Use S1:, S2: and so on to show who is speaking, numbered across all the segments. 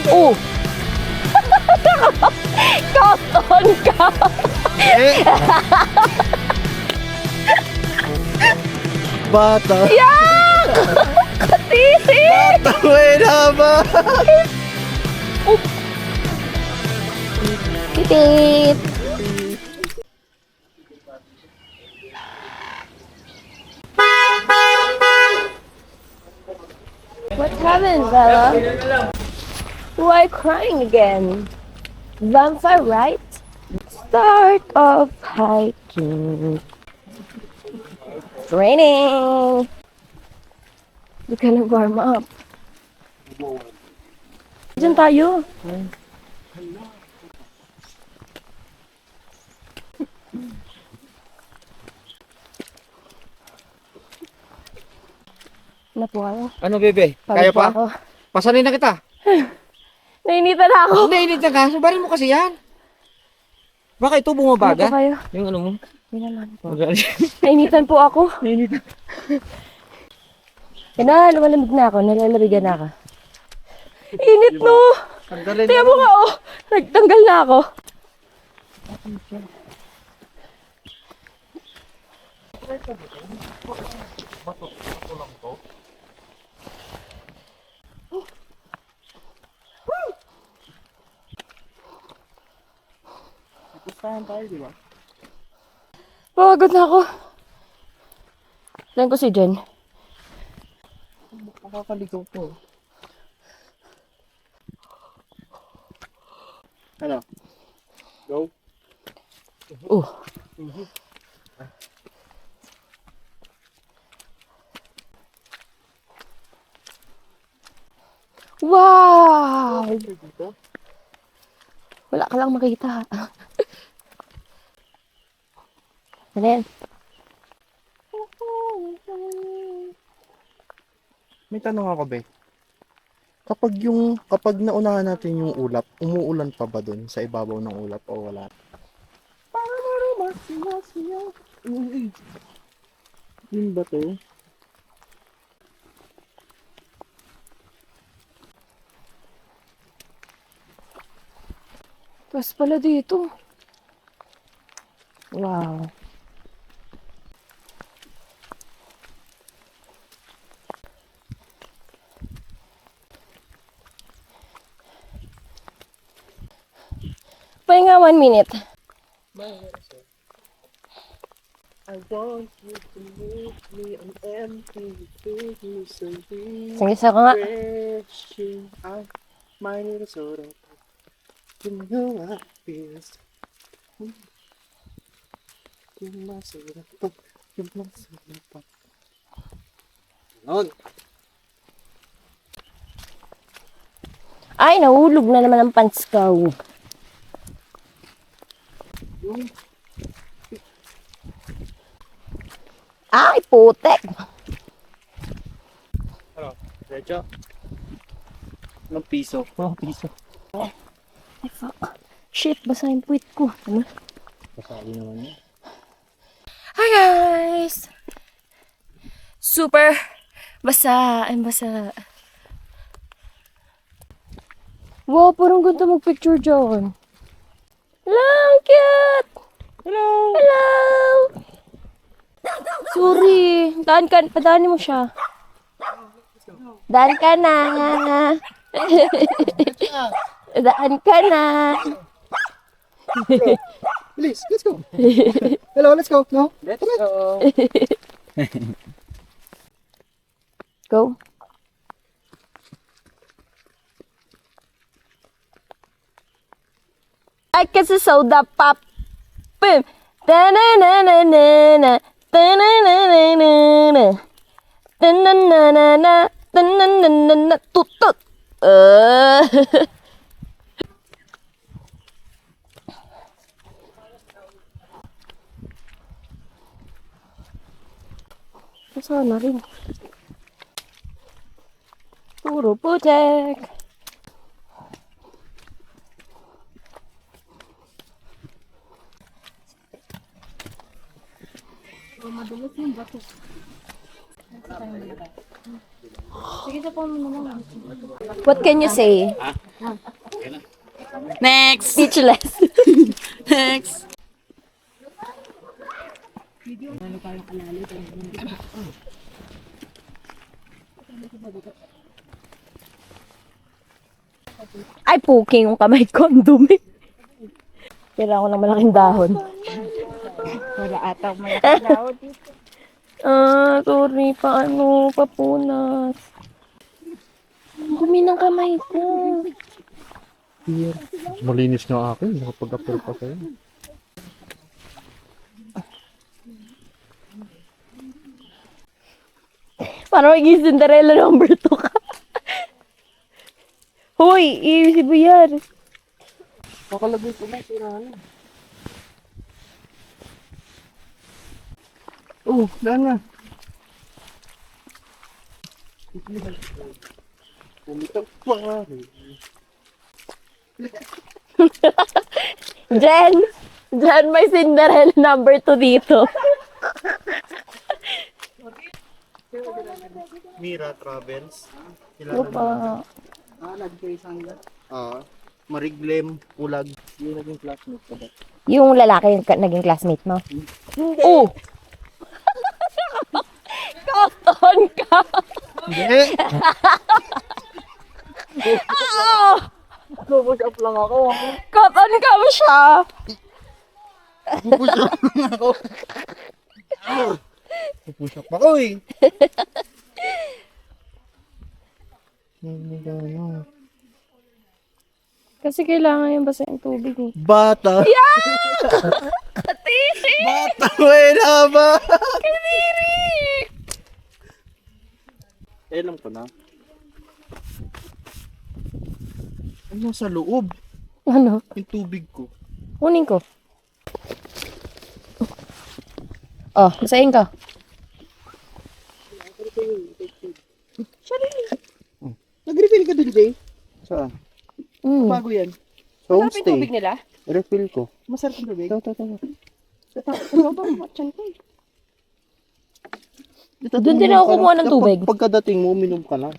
S1: Oh! Cotton ka!
S2: Bata.
S1: Yak! Katisi!
S2: Bata, may naman.
S1: Titit! What happened, Bella? Why crying again? Vampire, right? Start of hiking. It's raining. We can warm up. Diyan tayo. Na po ako.
S2: Ano, bebe?
S1: Pagod
S2: Kaya
S1: po
S2: pa?
S1: ako.
S2: Pasanin na kita.
S1: Nainitan na ako.
S2: Hindi, init na ka. Subarin mo kasi yan. Baka ito
S1: Ano po
S2: bumabaga.
S1: kayo?
S2: Yung ano mo.
S1: Hindi naman po.
S2: Magaling.
S1: Nainitan po ako. Nainitan. Yan na, lumalamig na ako. Nalalabigan na ako. Init no!
S2: Tanggalin
S1: Kaya mo nga oh! Nagtanggal na ako.
S2: Pustahan tayo, di ba?
S1: Pagod na ako. Lang ko si Jen.
S2: Makakaligaw po. Ano? Go?
S1: Oh. Wow! Wala ka lang makita. Ano yan?
S2: May tanong ako, be. Kapag naunahan natin yung ulap, umuulan pa ba dun sa ibabaw ng ulap o wala? Yun ba to?
S1: Tapos pala dito. Wow. Pahinga 1 minute.
S2: I want you to meet me on empty things and be
S1: Singisa ko nga.
S2: refreshing. My little soda. You know I feel. Yung masarap to. Yung masarap pa. Ganon.
S1: Ay, nahulog na naman ang pants ko. Ay, putek.
S2: Ano? Diretso? Ilang piso? Ilang piso?
S1: Ay, fuck. Shit, basa yung puwit ko. Ano?
S2: Kasali naman yun.
S1: Hi, guys! Super basa. I'm basa. Wow, parang ganda mag-picture dyan. Hello, ang cute!
S2: Hello!
S1: Hello! Sorry. Padaanin mo siya. Daan ka na. Daan ka na.
S2: Please, let's go. Hello, let's go. No? Let's go.
S1: Go. Ay, kasi soda pop. Boom. Ta-na-na-na-na-na. Ta-na-na-na-na-na. Ta-na-na-na-na. Ta-na-na-na-na. Tutut. Sana rin. Puro putek. What can you say?
S3: Next!
S1: Speechless.
S3: Next!
S1: Ay, puking yung kamay ko. Ang dumi. Kailangan ko ng malaking dahon.
S3: Wala ata malaking dahon dito.
S1: Ah, sorry. Paano? Papunas. Ang dumi ng kamay ko.
S2: Here. Malinis na akin. Nakapag-appear pa sa'yo.
S1: Parang magiging Cinderella number 2 ka. Hoy, si Buyar.
S2: Nakalagay ko na sirahan. Oh, daan na. Pumitang pa.
S1: Jen! Jen, may Cinderella number 2 dito.
S2: Mira Travels.
S1: Opa.
S2: Mariglem, Ulag. Yung naging classmate ko ba?
S1: Yung lalaki yung naging classmate mo? Oh! Cotton ka!
S2: Hindi!
S1: Ah!
S2: Pupush up lang ako.
S1: Cotton ka mo siya!
S2: Pupush up lang ako. Pupush up ako eh.
S1: Kasi kailangan yung basa yung tubig eh.
S2: Bata.
S1: Yeah! Katisi!
S2: Bata, may ba?
S1: Kadiri!
S2: Alam ko na. Ano sa loob?
S1: Ano?
S2: Yung tubig ko.
S1: Kunin ko. Oh, basahin ka.
S2: Nag-refill ka dun, Jay? Saan?
S1: Mm.
S2: Bago yan. So,
S1: Masarap yung tubig nila?
S2: Refill ko.
S4: Masarap yung tubig.
S2: Ito.
S4: Ano ba? Matyan ko eh.
S1: Doon din ako kumuha ng tubig.
S2: Pagkadating mo, uminom ka na.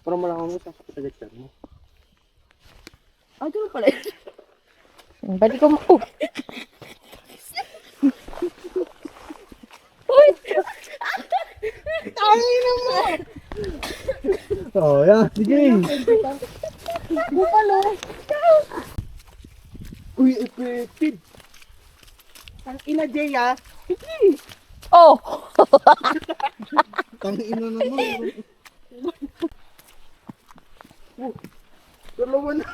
S2: Para malaman mo sa kasagat mo.
S4: Ah, doon pala.
S1: Balik ko mo. Oh. Uy!
S2: Oh, yan. Sige.
S4: Bupalo.
S2: Uy, effective.
S4: Ang ina Jay ah.
S1: Oh!
S2: Tang ina naman. Oh, dalawa na.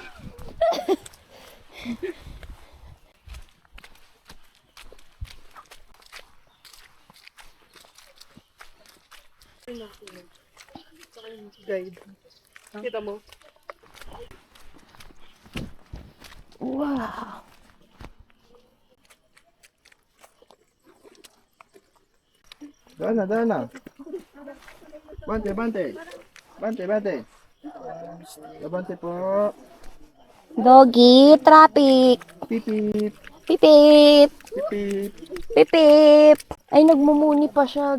S4: Guide. Kita mo?
S1: Wow!
S2: Daan na. Bante. Bante po.
S1: Doggy, traffic!
S2: Pipip.
S1: Pipip!
S2: Pipip.
S1: Pipip! Ay, nagmumuni pa siya.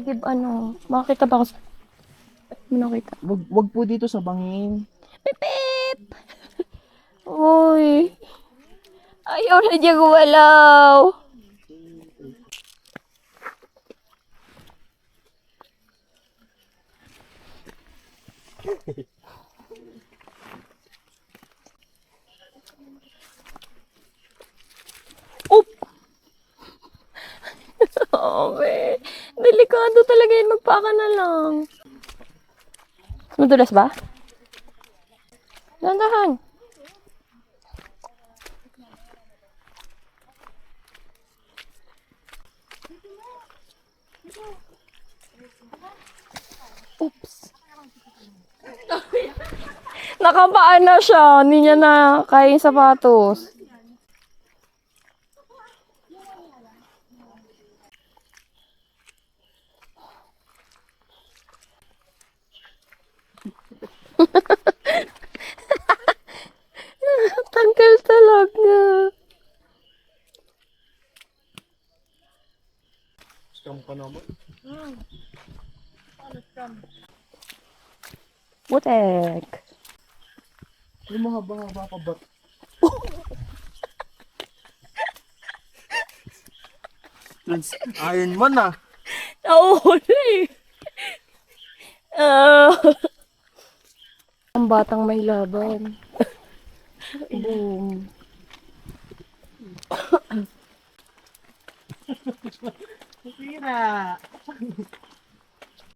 S1: Makakita ba ako sa... Nakita.
S2: Wag po dito sa bangin.
S1: Pipip! Uy! Ayaw na niya gumalaw! Oop! Okay. Delikado talaga yun. Magpaka na lang. Madulas ba? Dandahan. Oops. Nakapaan na siya. Hindi niya na kaya yung sapatos.
S2: Scam ka naman.
S1: Putek.
S2: May mga baba pa ba? Iron Man ah.
S1: Nauhuli. Ah. Ang batang may laban. Boom.
S4: Sira.